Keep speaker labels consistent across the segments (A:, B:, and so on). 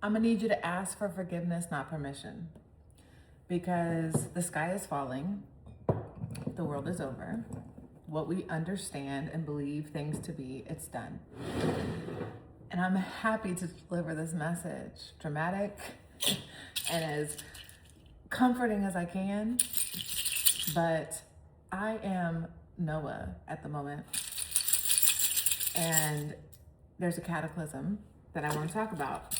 A: I'm gonna need you to ask for forgiveness, not permission, because the sky is falling, the world is over. What we understand and believe things to be, it's done. And I'm happy to deliver this message, dramatic and as comforting as I can, but I am Noah at the moment, and there's a cataclysm that I want to talk about.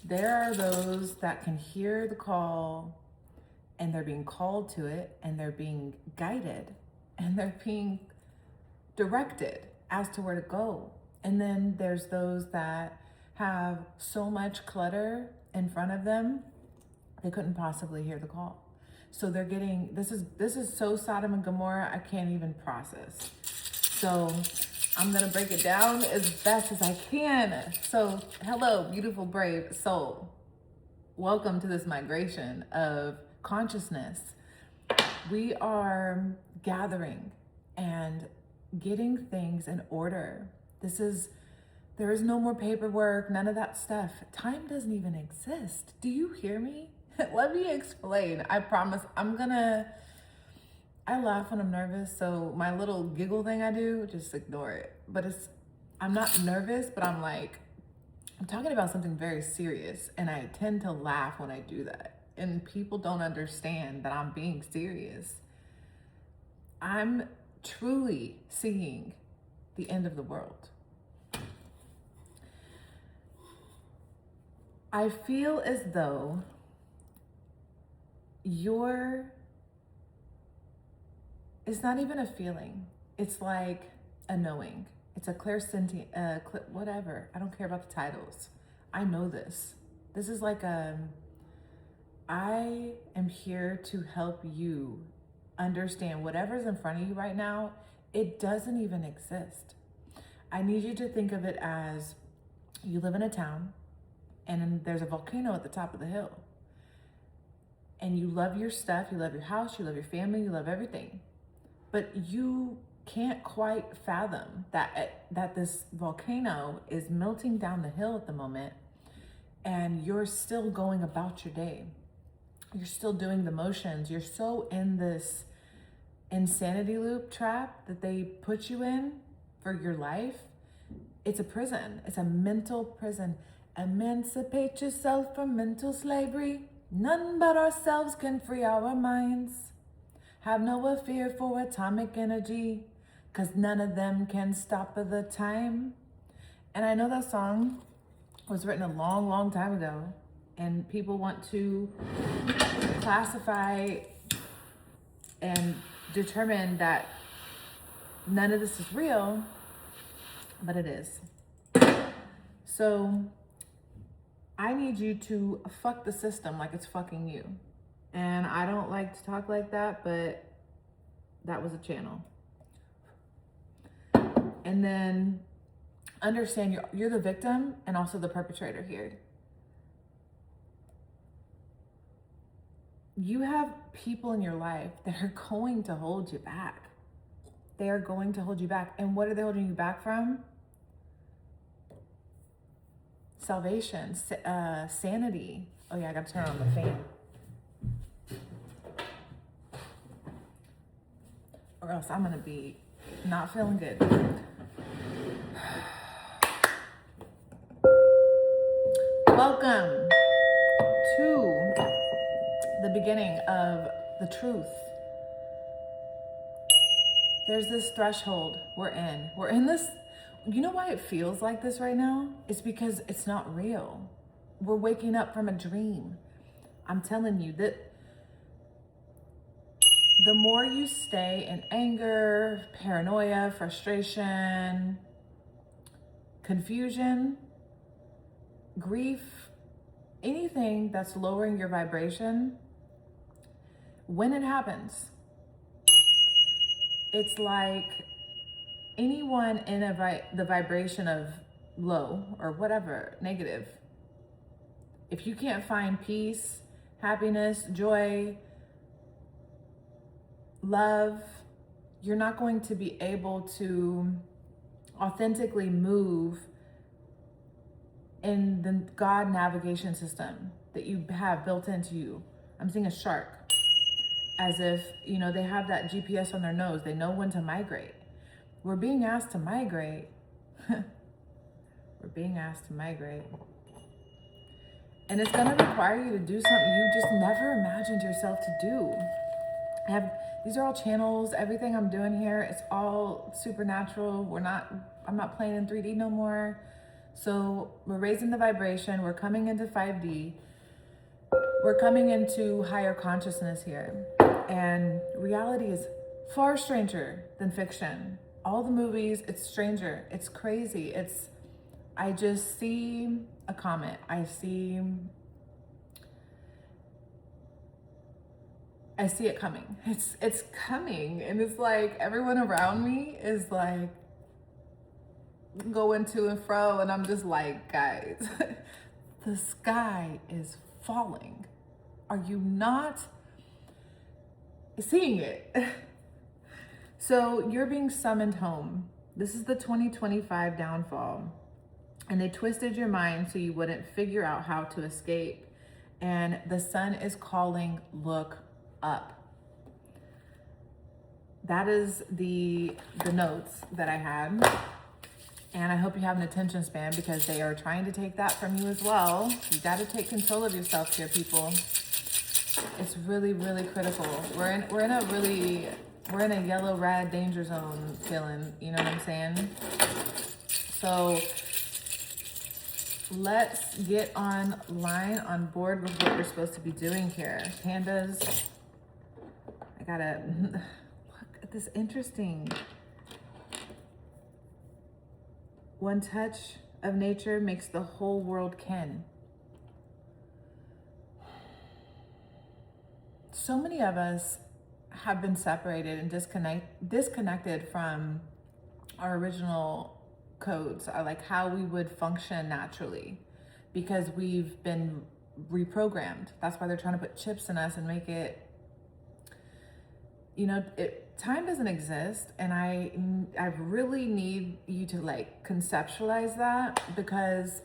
A: There are those that can hear the call, and they're being called to it, and they're being guided, and they're being directed as to where to go. And then there's those that have so much clutter in front of them, they couldn't possibly hear the call. So they're getting, this is so Sodom and Gomorrah, I can't even process. So I'm gonna break it down as best as I can. So hello, beautiful, brave soul. Welcome to this migration of consciousness. We are gathering and getting things in order. There is no more paperwork, none of that stuff. Time doesn't even exist. Do you hear me? Let me explain. I promise I laugh when I'm nervous, so my little giggle thing I do, just ignore it. But I'm not nervous, but I'm talking about something very serious, and I tend to laugh when I do that. And people don't understand that I'm being serious. I'm truly seeing the end of the world. I feel as though it's not even a feeling. It's like a knowing. It's a clairsentient, whatever. I don't care about the titles. I know this. This is like I am here to help you understand whatever's in front of you right now. It doesn't even exist. I need you to think of it as you live in a town and there's a volcano at the top of the hill. And you love your stuff, you love your house, you love your family, you love everything. But you can't quite fathom that this volcano is melting down the hill at the moment, and you're still going about your day. You're still doing the motions. You're so in this insanity loop trap that they put you in for your life. It's a prison. It's a mental prison. Emancipate yourself from mental slavery. None but ourselves can free our minds. Have no fear for atomic energy, 'cause none of them can stop the time. And I know that song was written a long, long time ago, and people want to classify and determine that none of this is real, but it is. So I need you to fuck the system like it's fucking you. And I don't like to talk like that, but that was a channel. And then understand you're the victim and also the perpetrator here. You have people in your life that are going to hold you back. They are going to hold you back. And what are they holding you back from? Salvation, sanity. Oh yeah, I got to turn on the fan. Or else I'm gonna be not feeling good. Welcome to the beginning of the truth. There's this threshold we're in. We're in this, you know why it feels like this right now? It's because it's not real. We're waking up from a dream. I'm telling you that the more you stay in anger, paranoia, frustration, confusion, grief, anything that's lowering your vibration, when it happens, it's like anyone in the vibration of low or whatever, negative. If you can't find peace, happiness, joy, love, you're not going to be able to authentically move in the God navigation system that you have built into you. I'm seeing a shark, as if, you know, they have that GPS on their nose. They know when to migrate. We're being asked to migrate. We're being asked to migrate. And it's gonna require you to do something you just never imagined yourself to do. These are all channels. Everything I'm doing here, it's all supernatural. I'm not playing in 3D no more. So we're raising the vibration. We're coming into 5D. We're coming into higher consciousness here. And reality is far stranger than fiction. All the movies, it's stranger. It's crazy. I just see a comet. I see it coming. It's coming. And it's like everyone around me is like going to and fro. And I'm just like, guys, the sky is falling. Are you not seeing it? So you're being summoned home. This is the 2025 downfall. And they twisted your mind so you wouldn't figure out how to escape. And the sun is calling, look up. That is the notes that I had. And I hope you have an attention span, because they are trying to take that from you as well. You got to take control of yourself here, people. It's really, really critical. We're in a yellow, red danger zone feeling, you know what I'm saying? So let's get on board with what we're supposed to be doing here. Pandas, I gotta look at this. Interesting. One touch of nature makes the whole world kin. So many of us have been separated and disconnected from our original codes, like how we would function naturally, because we've been reprogrammed. That's why they're trying to put chips in us and make it, you know, time doesn't exist. And I really need you to like conceptualize that, because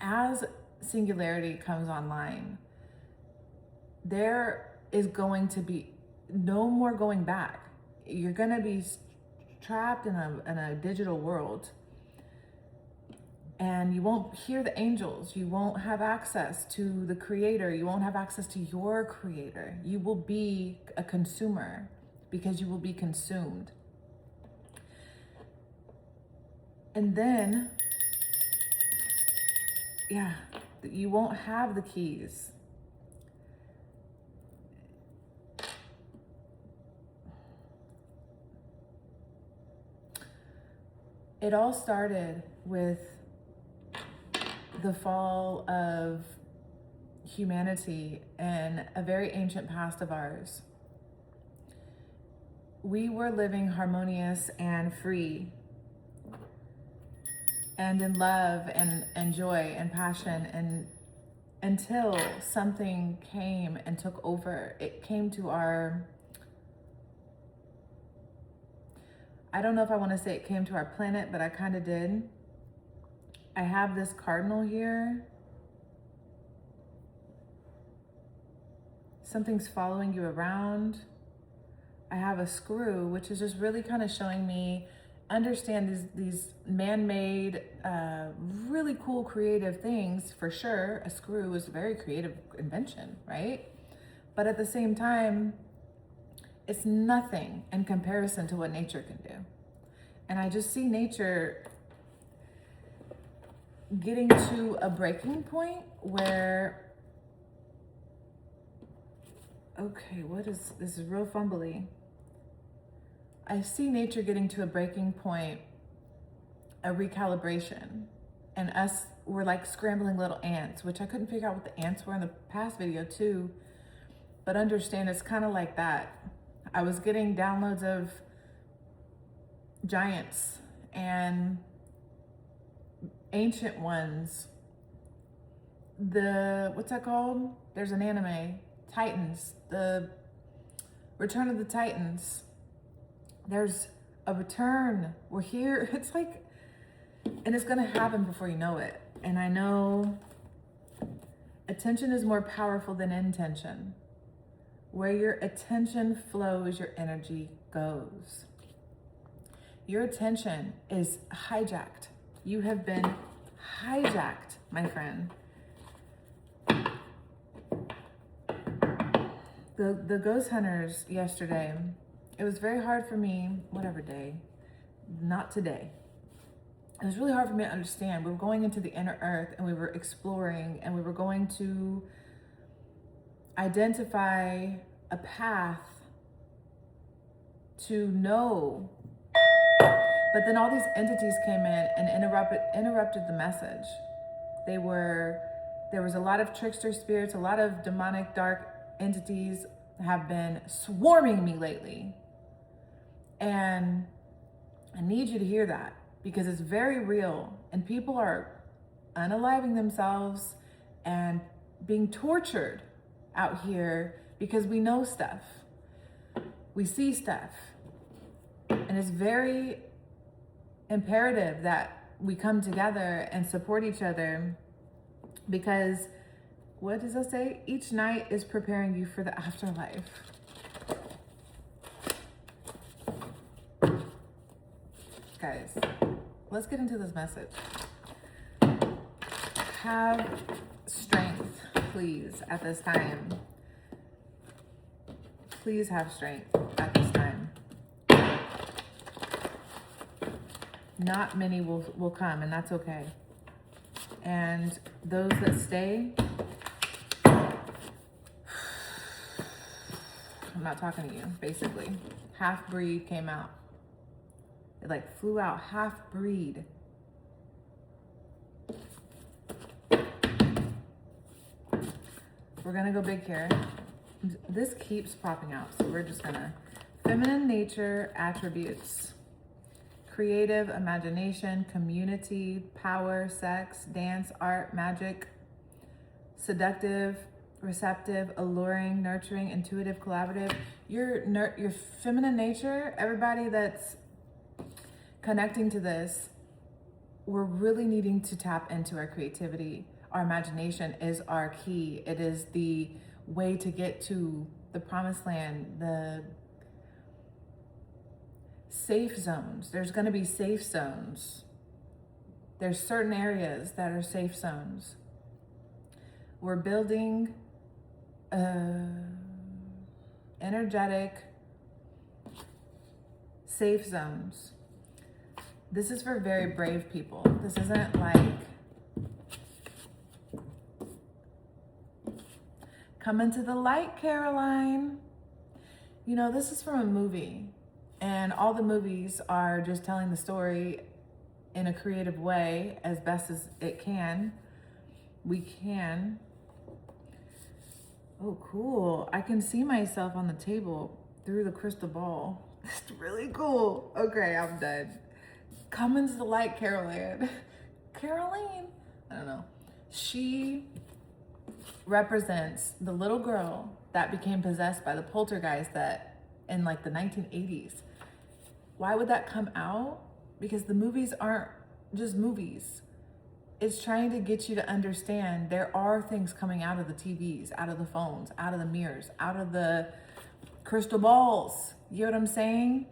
A: as singularity comes online, there is going to be no more going back. You're going to be trapped in a digital world, and you won't hear the angels. You won't have access to the creator. You won't have access to your creator. You will be a consumer, because you will be consumed. And then, yeah, you won't have the keys. It all started with the fall of humanity in a very ancient past of ours. We were living harmonious and free, and in love and joy and passion, and until something came and took over. It came to our, I don't know if I want to say it came to our planet, but I kind of did. I have this cardinal here. Something's following you around. I have a screw, which is just really kind of showing me, understand these man-made, really cool, creative things. For sure, a screw is a very creative invention, right? But at the same time, it's nothing in comparison to what nature can do. And I just see nature getting to a breaking point where, okay, this is real fumbly. I see nature getting to a breaking point, a recalibration, and we're like scrambling little ants, which I couldn't figure out what the ants were in the past video too, but understand it's kind of like that. I was getting downloads of giants and ancient ones. What's that called? There's an anime, Titans, the Return of the Titans. There's a return. We're here. It's like, and it's gonna happen before you know it. And I know attention is more powerful than intention. Where your attention flows, your energy goes. Your attention is hijacked. You have been hijacked, my friend. The ghost hunters yesterday, it was very hard for me, whatever day, not today. It was really hard for me to understand. We were going into the inner earth and we were exploring and we were going to identify a path to know. But then all these entities came in and interrupted the message. There was a lot of trickster spirits, a lot of demonic dark entities have been swarming me lately. And I need you to hear that because it's very real and people are unaliving themselves and being tortured out here because we know stuff. We see stuff. And it's very imperative that we come together and support each other because what does it say? Each night is preparing you for the afterlife. Guys, let's get into this message. Have strength, please, at this time. Please have strength at this time. Not many will come, and that's okay. And those that stay, I'm not talking to you, basically. Half-breed came out. It like flew out, half-breed. We're gonna go big here. This keeps popping out, so we're just gonna, feminine nature attributes. Creative, imagination, community, power, sex, dance, art, magic, seductive, receptive, alluring, nurturing, intuitive, collaborative. Your feminine nature, everybody that's connecting to this, we're really needing to tap into our creativity. Our imagination is our key. It is the way to get to the promised land, the safe zones. There's going to be safe zones. There's certain areas that are safe zones. We're building energetic safe zones. This is for very brave people. This isn't like come into the light, Caroline. You know, this is from a movie. And all the movies are just telling the story in a creative way as best as it can. We can. Oh, cool. I can see myself on the table through the crystal ball. It's really cool. Okay, I'm done. Come into the light, Caroline. Caroline? I don't know. She represents the little girl that became possessed by the poltergeist that in like the 1980s. Why would that come out? Because the movies aren't just movies. It's trying to get you to understand there are things coming out of the TVs, out of the phones, out of the mirrors, out of the crystal balls. You know what I'm saying?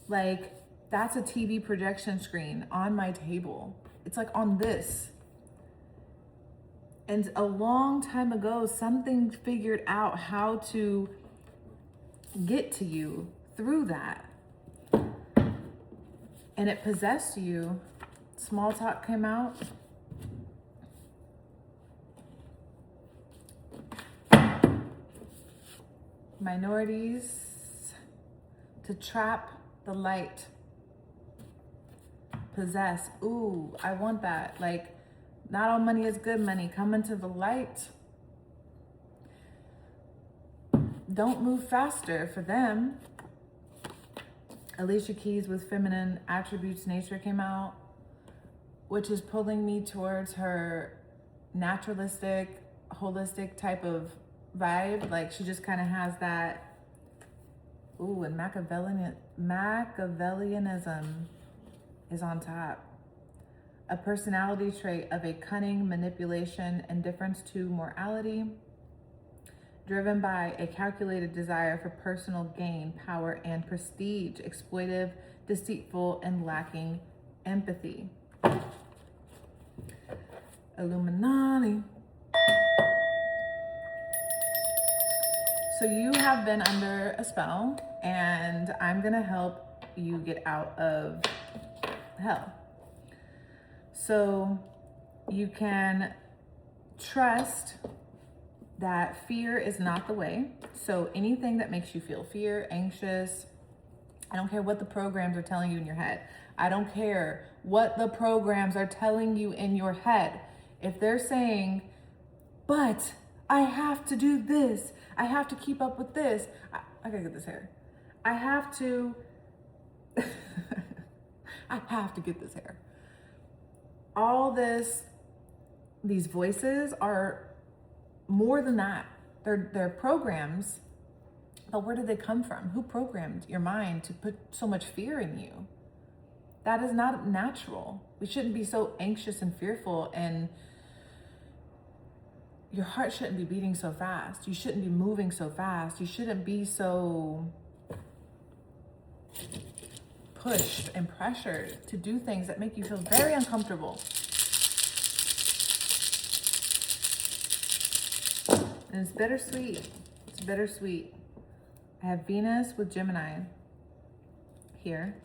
A: Like, that's a TV projection screen on my table. It's like on this. And a long time ago, something figured out how to get to you through that. And it possessed you. Small talk came out. Minorities to trap the light. Possess. Ooh, I want that. Like, not all money is good money. Come into the light. Don't move faster for them. Alicia Keys with feminine attributes nature came out, which is pulling me towards her naturalistic, holistic type of vibe. Like, she just kind of has that, ooh, and Machiavellianism is on top. a personality trait of a cunning manipulation, indifference to morality, driven by a calculated desire for personal gain, power, and prestige, exploitive, deceitful, and lacking empathy. Illuminati. So you have been under a spell, and I'm gonna help you get out of hell. So you can trust that fear is not the way. So anything that makes you feel fear, anxious, I don't care what the programs are telling you in your head. I don't care what the programs are telling you in your head. If they're saying, but I have to do this, I have to keep up with this, I gotta get this hair. I have to, I have to get this hair. All these voices are more than that. They're programs, but where did they come from? Who programmed your mind to put so much fear in you? That is not natural. We shouldn't be so anxious and fearful, and your heart shouldn't be beating so fast. You shouldn't be moving so fast. You shouldn't be so pushed and pressured to do things that make you feel very uncomfortable. And it's bittersweet. It's bittersweet. I have Venus with Gemini here,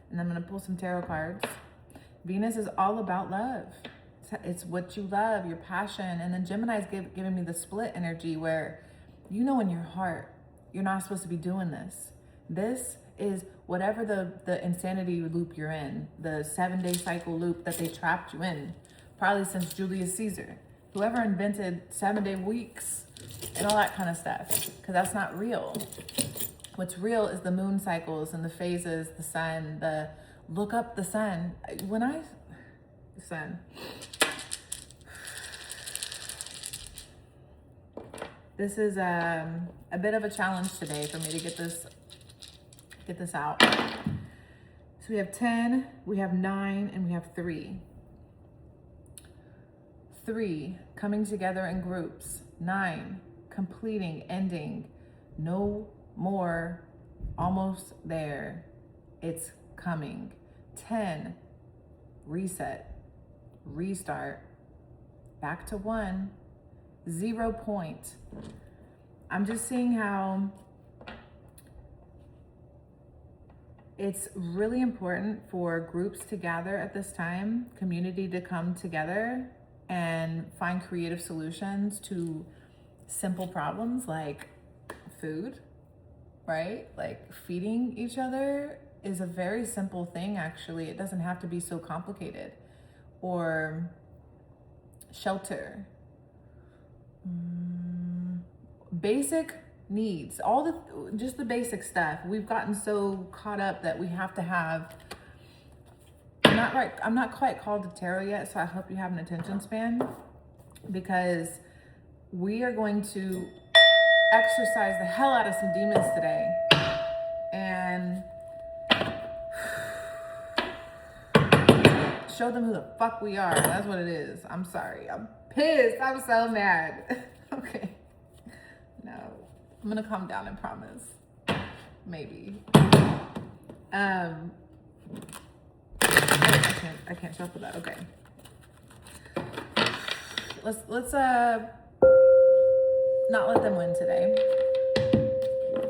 A: and I'm gonna pull some tarot cards. Venus is all about love. It's what you love, your passion. And then Gemini is giving me the split energy where you know in your heart, you're not supposed to be doing this. This is whatever the insanity loop you're in, the 7-day cycle loop that they trapped you in, probably since Julius Caesar. Whoever invented 7-day weeks and all that kind of stuff, because that's not real. What's real is the moon cycles and the phases, the sun, look up the sun. The sun. This is a bit of a challenge today for me to get this out. So we have 10, we have 9, and we have 3. 3, coming together in groups. 9, completing, ending. No more, almost there. It's coming. 10, reset, restart, back to 1, 0 point. I'm just seeing how it's really important for groups to gather at this time, community to come together and find creative solutions to simple problems like food, right? Like feeding each other is a very simple thing, actually. It doesn't have to be so complicated. Or shelter. Basic needs, just the basic stuff. We've gotten so caught up that we have to have, I'm not quite called to tarot yet, so I hope you have an attention span, because we are going to exercise the hell out of some demons today. And show them who the fuck we are. That's what it is. I'm sorry. I'm pissed. I'm so mad. Okay. No. I'm gonna calm down, I promise. Maybe. I can't shuffle that. Okay. Let's not let them win today.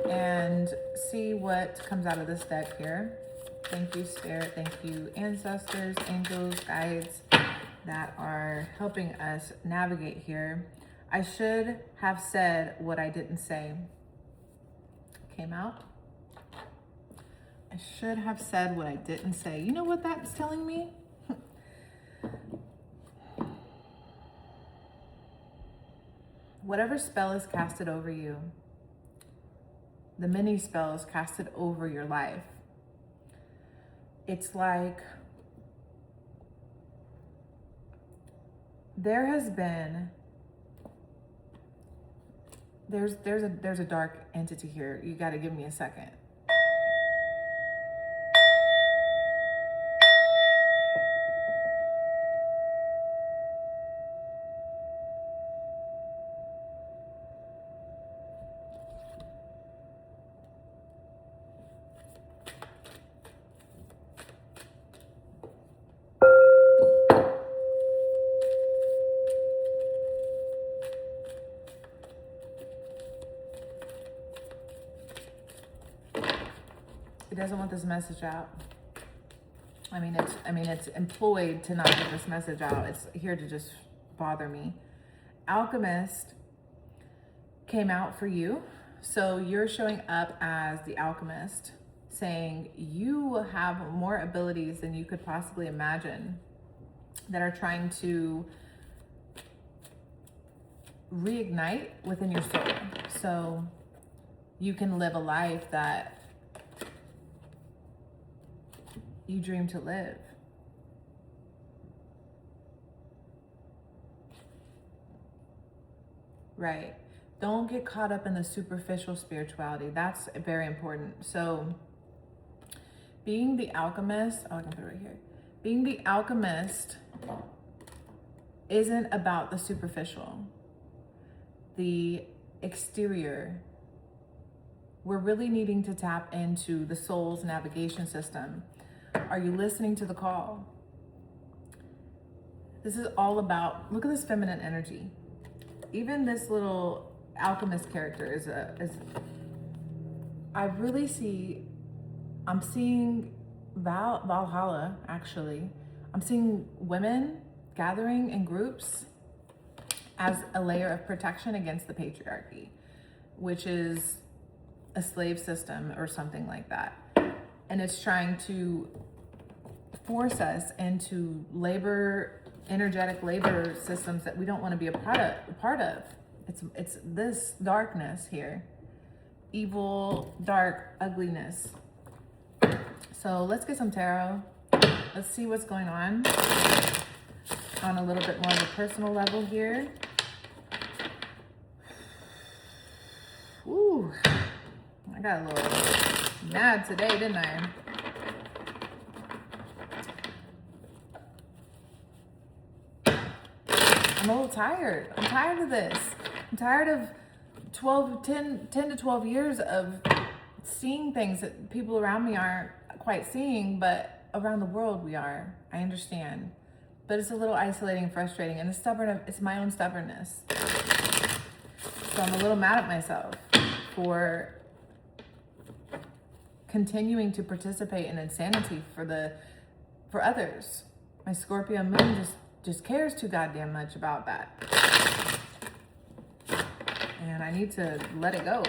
A: And see what comes out of this deck here. Thank you, Spirit. Thank you, ancestors, angels, guides that are helping us navigate here. I should have said what I didn't say. Came out. I should have said what I didn't say. You know what that's telling me? Whatever spell is casted over you, the many spells casted over your life, it's like there has been, there's a dark entity here. You got to give me a second. doesn't want this message out. I mean, it's employed to not get this message out. It's here to just bother me. Alchemist came out for you. So you're showing up as the alchemist, saying you have more abilities than you could possibly imagine that are trying to reignite within your soul. So you can live a life that you dream to live. Right. Don't get caught up in the superficial spirituality. That's very important. So being the alchemist, oh, I can put it right here. Being the alchemist isn't about the superficial, the exterior. We're really needing to tap into the soul's navigation system. Are you listening to the call? This is all about, look at this feminine energy. Even this little alchemist character is I really see, I'm seeing Valhalla, actually. I'm seeing women gathering in groups as a layer of protection against the patriarchy, which is a slave system or something like that. And it's trying to force us into energetic labor systems that we don't want to be a part of. It's this darkness here. Evil, dark, ugliness. So let's get some tarot. Let's see what's going on a little bit more of a personal level here. Ooh, I got a little mad today, didn't I? I'm a little tired. I'm tired of this. I'm tired of 10 to 12 years of seeing things that people around me aren't quite seeing, but around the world we are. I understand. But it's a little isolating and frustrating, and it's my own stubbornness. So I'm a little mad at myself for continuing to participate in insanity for others. My Scorpio moon just cares too goddamn much about that. And I need to let it go.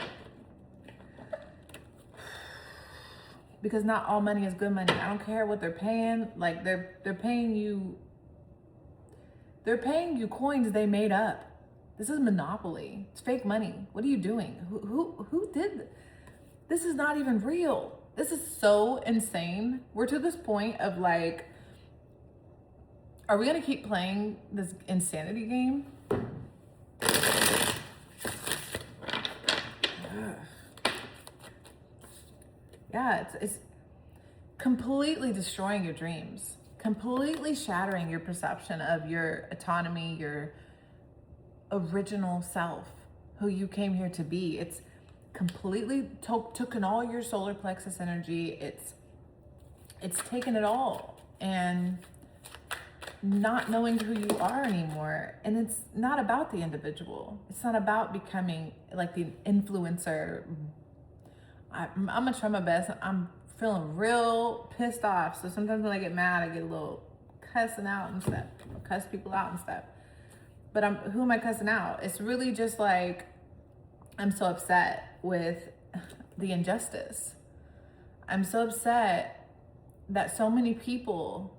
A: Because not all money is good money. I don't care what they're paying. Like they're paying you coins they made up. This is monopoly. It's fake money. What are you doing? Who did this? Is not even real. This is so insane. We're to this point of like, are we gonna keep playing this insanity game? Yeah, it's completely destroying your dreams, completely shattering your perception of your autonomy, your original self, who you came here to be. It's completely taken all your solar plexus energy. It's taken it all, and not knowing who you are anymore. And it's not about the individual. It's not about becoming like the influencer. I'm gonna try my best. I'm feeling real pissed off. So sometimes when I get mad, I get a little cussing out and stuff. I'll cuss people out and stuff. But who am I cussing out? It's really just like, I'm so upset with the injustice. I'm so upset that so many people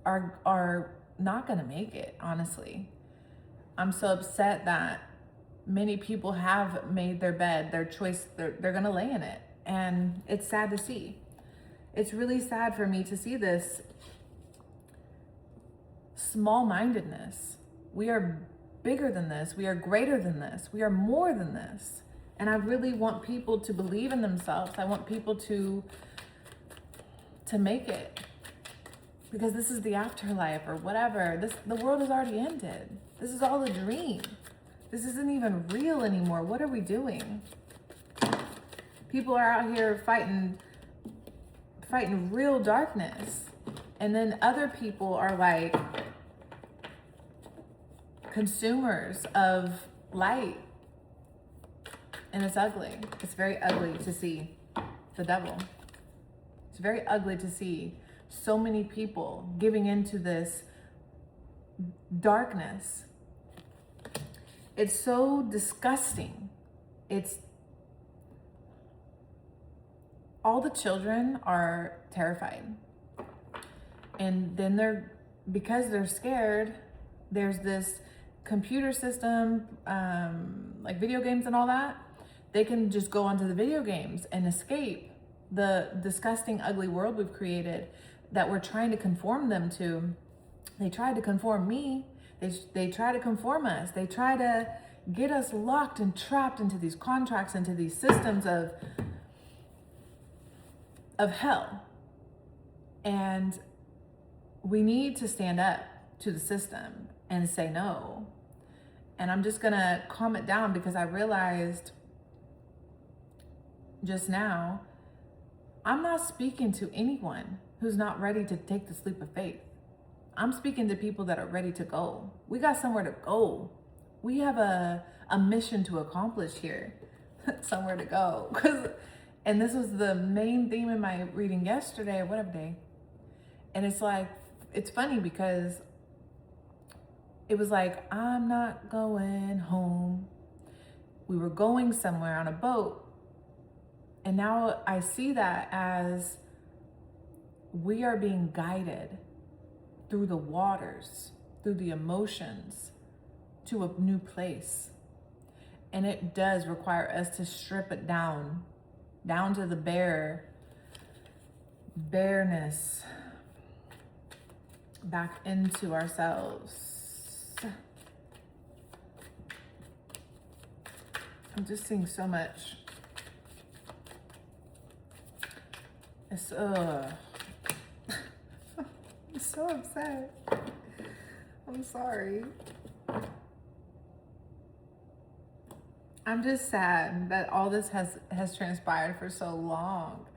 A: are not gonna make it, honestly. I'm so upset that many people have made their bed, their choice, they're gonna lay in it. And it's sad to see. It's really sad for me to see this small-mindedness. We are bigger than this. We are greater than this. We are more than this. And I really want people to believe in themselves. I want people to make it. Because this is the afterlife or whatever. The world has already ended. This is all a dream. This isn't even real anymore. What are we doing? People are out here fighting real darkness. And then other people are like consumers of light. And it's ugly. It's very ugly to see the devil. It's very ugly to see so many people giving into this darkness. It's so disgusting. It's all the children are terrified. And then because they're scared, there's this computer system, like video games and all that. They can just go onto the video games and escape the disgusting, ugly world we've created that we're trying to conform them to. They tried to conform me. They try to conform us. They try to get us locked and trapped into these contracts, into these systems of hell. And we need to stand up to the system and say no. And I'm just gonna calm it down because I realized just now, I'm not speaking to anyone who's not ready to take the leap of faith. I'm speaking to people that are ready to go. We got somewhere to go. We have a mission to accomplish here, somewhere to go. And this was the main theme in my reading yesterday or whatever day. And it's like, it's funny because it was like, I'm not going home. We were going somewhere on a boat. And now I see that as we are being guided through the waters, through the emotions, to a new place. And it does require us to strip it down to the bareness, back into ourselves. I'm just seeing so much. It's I'm so upset. I'm sorry. I'm just sad that all this has transpired for so long,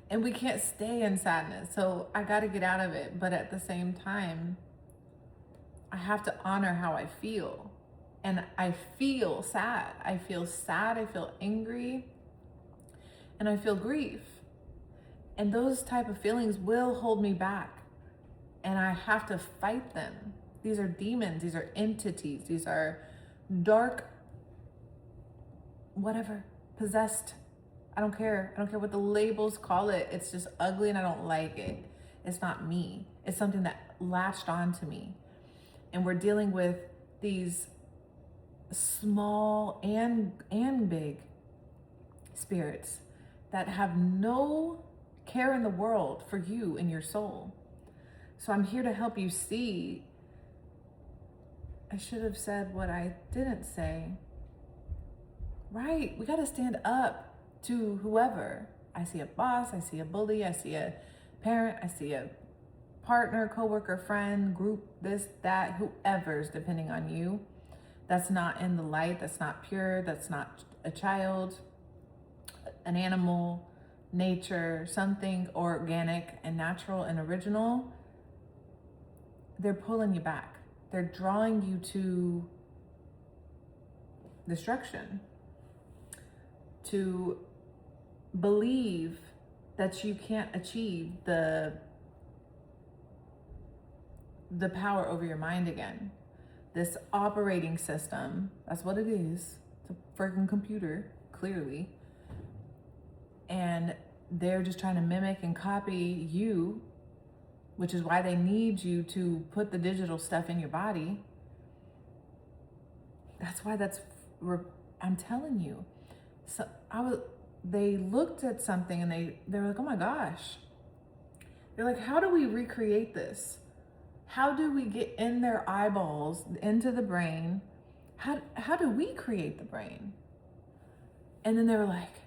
A: and we can't stay in sadness. So I got to get out of it. But at the same time, I have to honor how I feel. And I feel sad. I feel sad. I feel angry. And I feel grief. And those type of feelings will hold me back. And I have to fight them. These are demons. These are entities. These are dark, whatever, possessed. I don't care. I don't care what the labels call it. It's just ugly and I don't like it. It's not me. It's something that latched onto me. And we're dealing with these small and big spirits that have no care in the world for you and your soul. So I'm here to help you see. I should have said what I didn't say. Right, we got to stand up to whoever. I see a boss, I see a bully, I see a parent, I see a partner, coworker, friend, group, this, that, whoever's depending on you. That's not in the light, that's not pure, that's not a child, an animal, nature, something organic and natural and original. They're pulling you back. They're drawing you to destruction, to believe that you can't achieve the power over your mind again. This operating system, that's what it is. It's a freaking computer, clearly. And they're just trying to mimic and copy you, which is why they need you to put the digital stuff in your body. That's why I'm telling you. So they looked at something and they were like, oh my gosh. They're like, how do we recreate this? How do we get in their eyeballs, into the brain? How do we create the brain? And then they were like,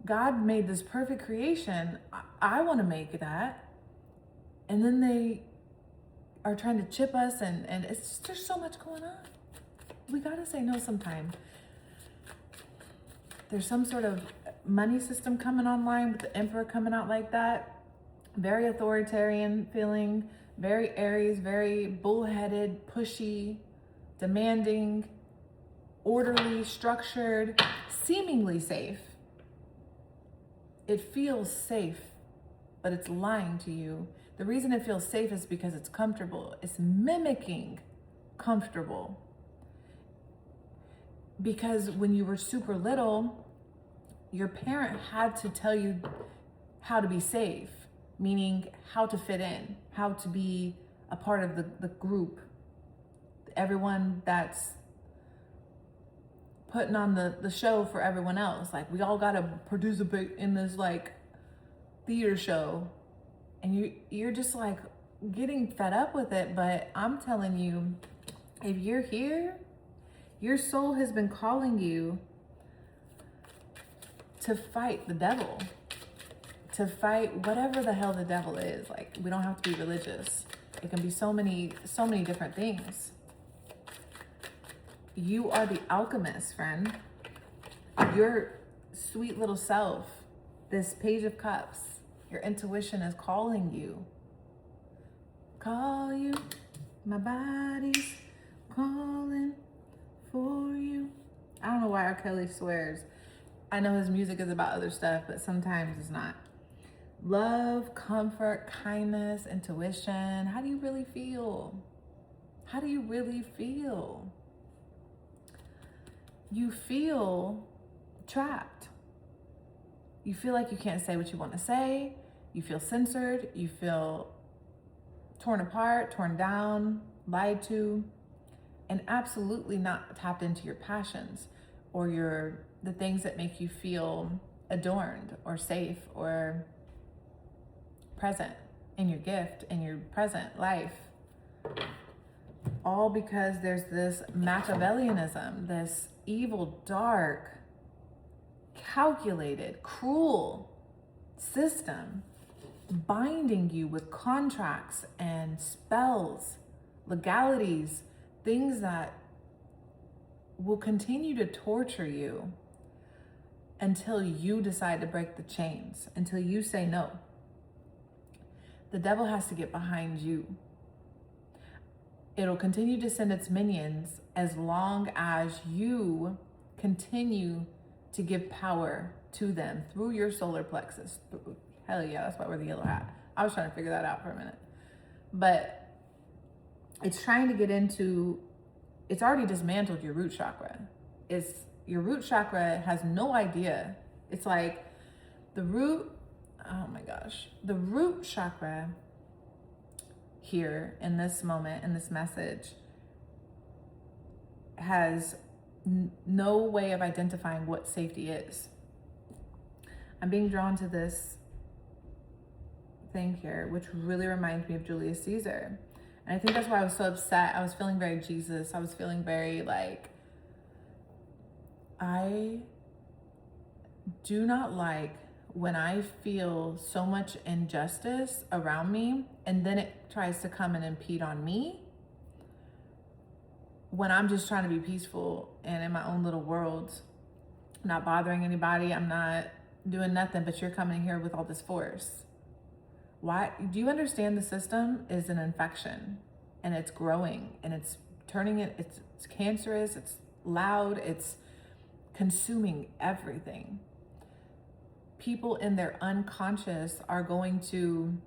A: God made this perfect creation. I want to make that. And then they are trying to chip us and it's just, there's so much going on. We got to say no sometime. There's some sort of money system coming online with the emperor coming out like that. Very authoritarian feeling, very Aries, very bullheaded, pushy, demanding, orderly, structured, seemingly safe. It feels safe but it's lying to you. The reason it feels safe is because it's comfortable. It's mimicking comfortable. Because when you were super little, your parent had to tell you how to be safe, meaning how to fit in, how to be a part of the group. Everyone that's putting on the show for everyone else. Like, we all gotta participate in this like theater show. And you're just like getting fed up with it. But I'm telling you, if you're here, your soul has been calling you to fight the devil, to fight whatever the hell the devil is. Like, we don't have to be religious. It can be so many different things. You are the alchemist, friend. Your sweet little self, this Page of Cups, your intuition is calling you. Call you, my body's calling for you. I don't know why R. Kelly swears. I know his music is about other stuff, but sometimes it's not. Love, comfort, kindness, intuition. How do you really feel? How do you really feel? You feel trapped. You feel like you can't say what you want to say. You feel censored. You feel torn apart, torn down, lied to, and absolutely not tapped into your passions or the things that make you feel adorned or safe or present in your gift, in your present life. All because there's this Machiavellianism, this evil, dark, calculated, cruel system binding you with contracts and spells, legalities, things that will continue to torture you until you decide to break the chains, until you say no. The devil has to get behind you. It'll continue to send its minions as long as you continue to give power to them through your solar plexus. Hell yeah, that's why we're the yellow hat. I was trying to figure that out for a minute. But it's trying to get into, it's already dismantled your root chakra. Your root chakra has no idea. It's like the root, oh my gosh, the root chakra here in this moment, in this message, has no way of identifying what safety is. I'm being drawn to this thing here, which really reminds me of Julius Caesar. And I think that's why I was so upset. I was feeling very Jesus. I was feeling very like, I do not like when I feel so much injustice around me and then it tries to come and impede on me when I'm just trying to be peaceful and in my own little world, not bothering anybody. I'm not doing nothing, but you're coming here with all this force. Why? Do you understand the system is an infection and it's growing and it's turning it, it's cancerous, it's loud, it's consuming everything. People in their unconscious are going to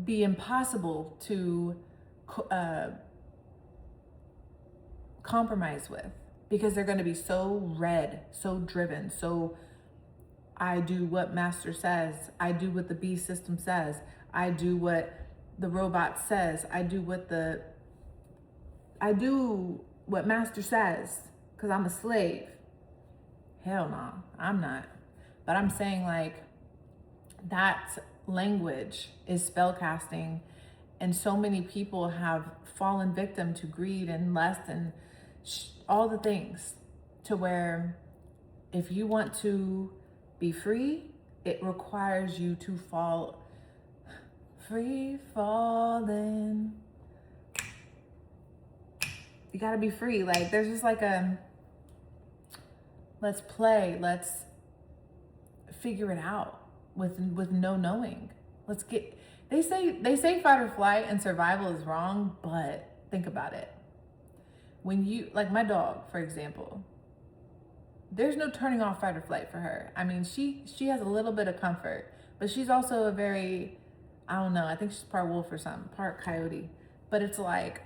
A: be impossible to compromise with because they're going to be so red, so driven, so I do what master says, I do what the beast system says, I do what the robot says, I do what master says because I'm a slave. Hell no, I'm not. But I'm saying like that language is spell casting, and so many people have fallen victim to greed and lust and all the things, to where if you want to be free, it requires you to fall free falling. You gotta be free. Like there's just like let's play, let's figure it out with no knowing. Let's get, they say fight or flight and survival is wrong, but think about it. When you, like my dog, for example, there's no turning off fight or flight for her. I mean, she has a little bit of comfort, but she's also a very, I don't know, I think she's part wolf or something, part coyote. But it's like,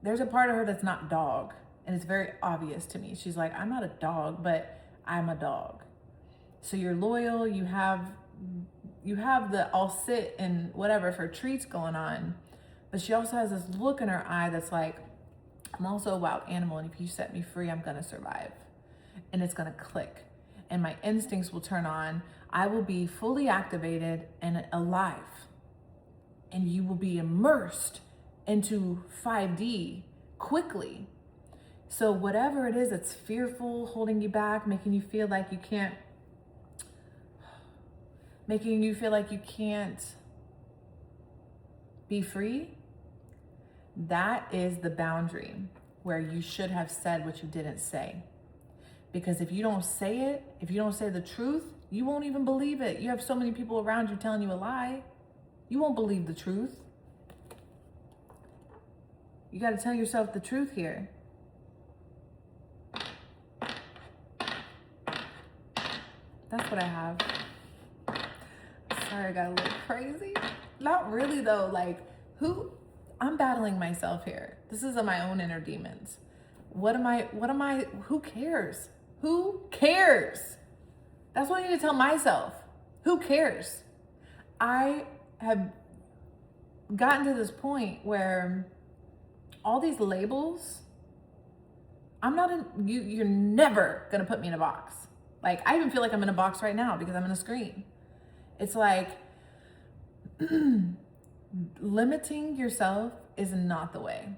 A: there's a part of her that's not dog. And it's very obvious to me. She's like, I'm not a dog, but I'm a dog. So you're loyal, you have the I'll sit and whatever for treats going on. But she also has this look in her eye that's like, I'm also a wild animal, and if you set me free, I'm gonna survive. And it's gonna click. And my instincts will turn on. I will be fully activated and alive. And you will be immersed into 5D quickly. So whatever it is that's fearful, holding you back, making you feel like you can't be free, that is the boundary where you should have said what you didn't say. Because if you don't say it, if you don't say the truth, you won't even believe it. You have so many people around you telling you a lie. You won't believe the truth. You got to tell yourself the truth here. That's what I have. Sorry, I got a little crazy. Not really though. Like, I'm battling myself here. This is my own inner demons. Who cares? Who cares? That's what I need to tell myself. Who cares? I have gotten to this point where all these labels, you're never gonna put me in a box. Like, I even feel like I'm in a box right now because I'm in a screen. It's like, limiting yourself is not the way.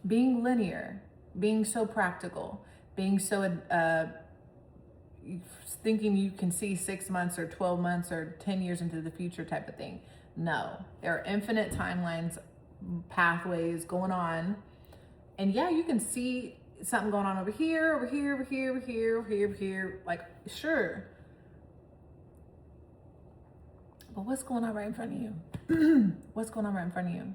A: Being linear, being so practical, being so thinking you can see 6 months or 12 months or 10 years into the future type of thing. No, there are infinite timelines, pathways going on. And yeah, you can see something going on over here, over here, over here, over here, over here, over here. Like, sure. But what's going on right in front of you? What's going on right in front of you?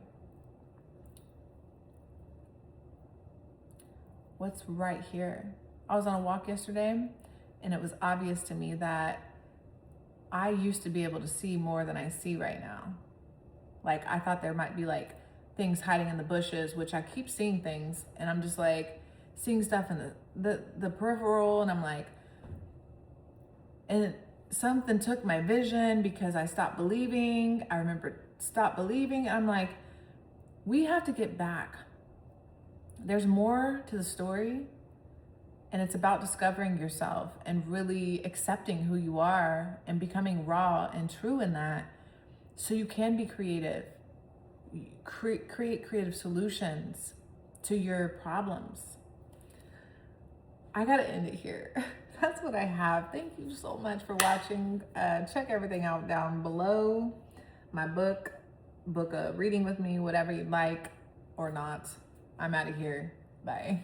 A: What's right here? I was on a walk yesterday, and it was obvious to me that I used to be able to see more than I see right now. Like, I thought there might be like things hiding in the bushes, which I keep seeing things, and I'm just like seeing stuff in the peripheral, and I'm like, and something took my vision because I stopped believing. I remember stopped believing. I'm like, we have to get back. There's more to the story, and it's about discovering yourself and really accepting who you are and becoming raw and true in that, so you can be creative, create creative solutions to your problems. I gotta end it here. That's what I have. Thank you so much for watching. Check everything out down below. My book a reading with me, whatever you'd like or not. I'm out of here. Bye.